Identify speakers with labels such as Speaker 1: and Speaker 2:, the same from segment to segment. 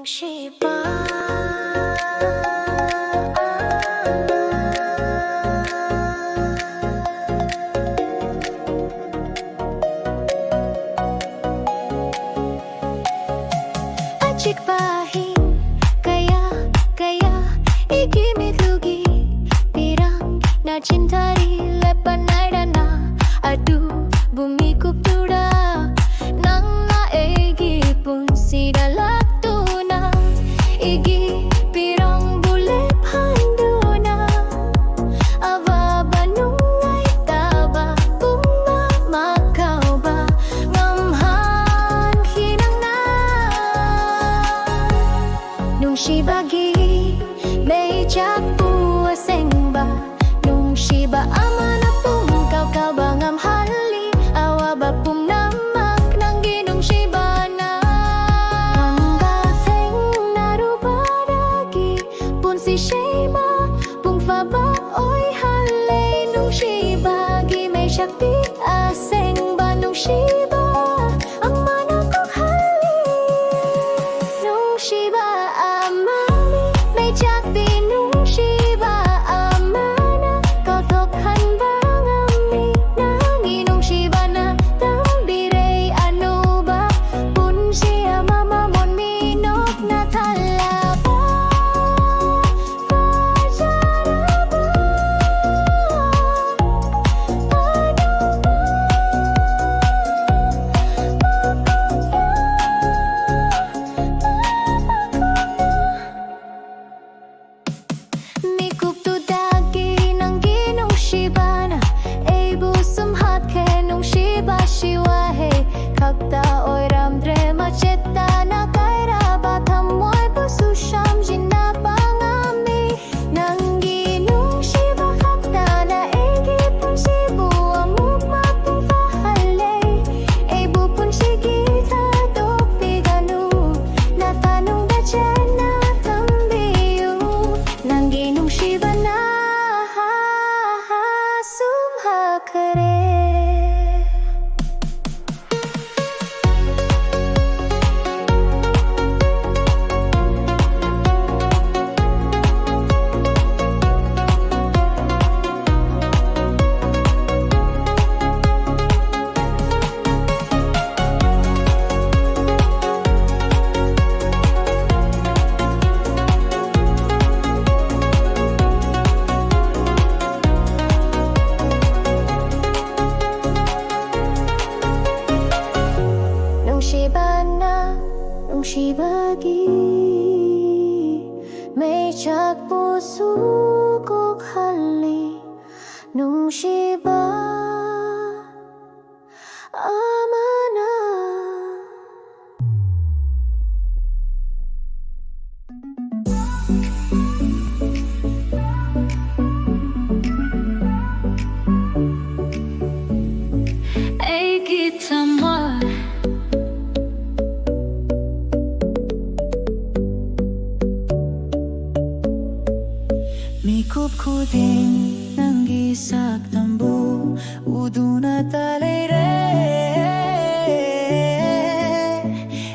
Speaker 1: Nungshiba Acik pahing kaya Eigi mitlugi pirang na cintari lepan aidana Aduh bumiku tuda Nanga Eigagi pun sidalak tuna Eigi pirang bulip handuna Ava banungay taba Bunga makaw ba Ngamhan hinang na Nungshiba may jakpu asengba Nungshiba Amana pum kau bangam hali Awa bapum namak nang ginungshiba na Nanga seng narubaragi Pun si shema pung faba oy hali Nungshiba may shakti asengba Nungshiba Amana kong hali Nungshiba Amana may jakti Nungshiba Amana kau tokhan bangami nangi Nungshiba na tambirei anu ba pun siya mamamon minok na talaba fajaraba Mikup tu dagi nang ginungshiba na Ei busum hat ke nungshiba shiwahe Kakta oy ramdre macheta na kaira Thamoi busu sham jina pangami Nang ginungshiba kakta na Eigi pun shibu amuk mapung fahale Ei bu pun shigita dok piganu Na tanong dacha na tambiyu Nang ginungshiba na sumhakare Nungshiba na Nungshibagi may chak puso kong hali Nungshiba Amana Eigi Thamoi Mikup kuding nang gisak tambo Uduna talere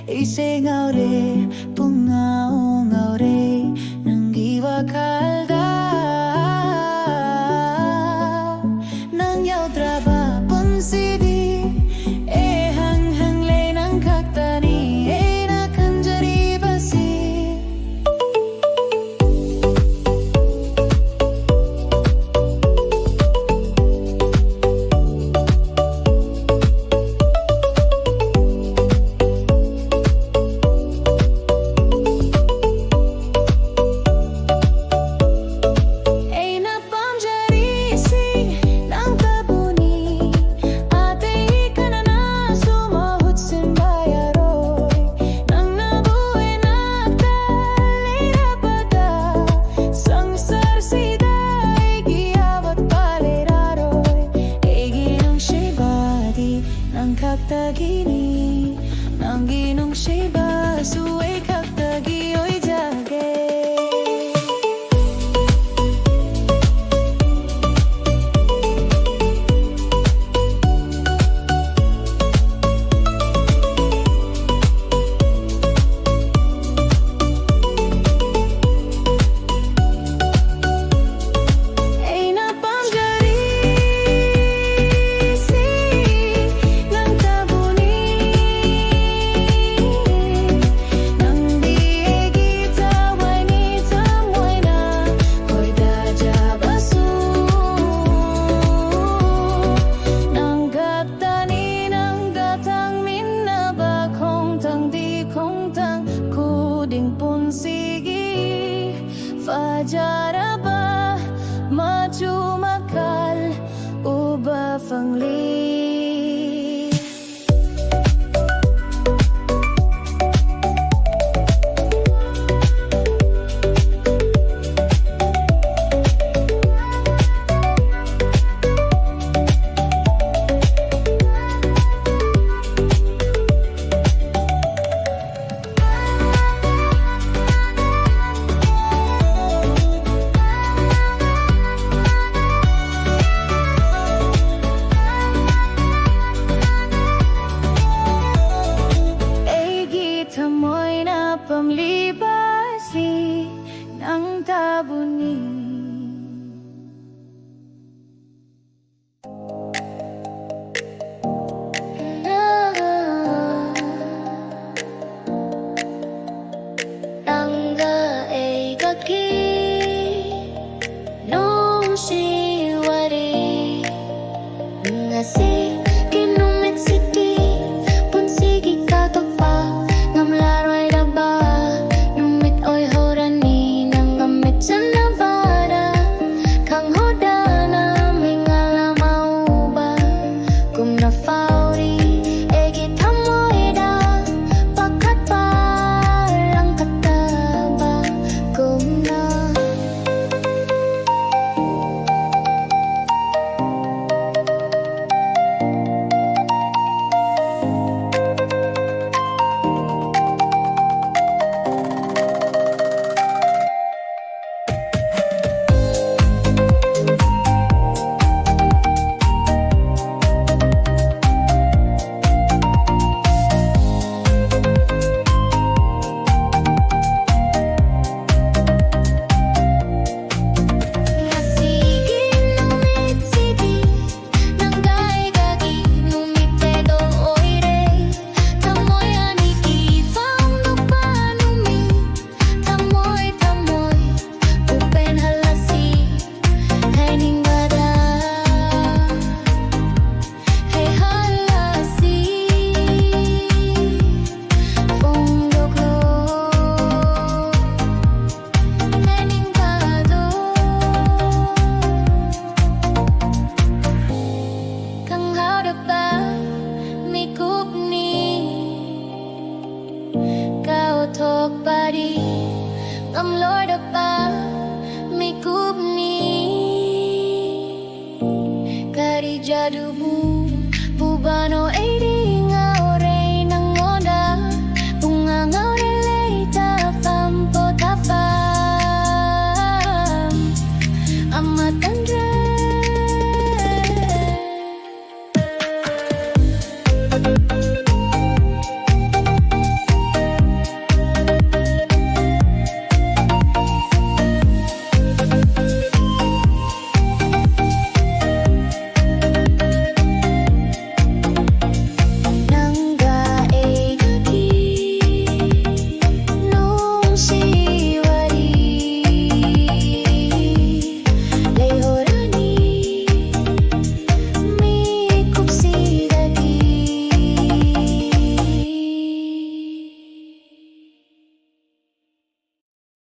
Speaker 1: Ise ngaure pungao ngaure Nang giwakalda Nang yaw traba pun sidi hang hang le nang kaktani na kanjari basi punsigi fajaraba maju makal uba fangli Eigi Thamoi na pamlibasi ng tabuni. Nanga Eigagi Nungshiba ngasi kinumit siti punsigi katokpa ngamlaroy daba numit oy horani nangamit sanabada kang hodana mingala mauba kum na fauri Eigi Thamoi da pakat parang kataba kum na Talk body, I'm Lord Abba, make up ni, kari jadumu.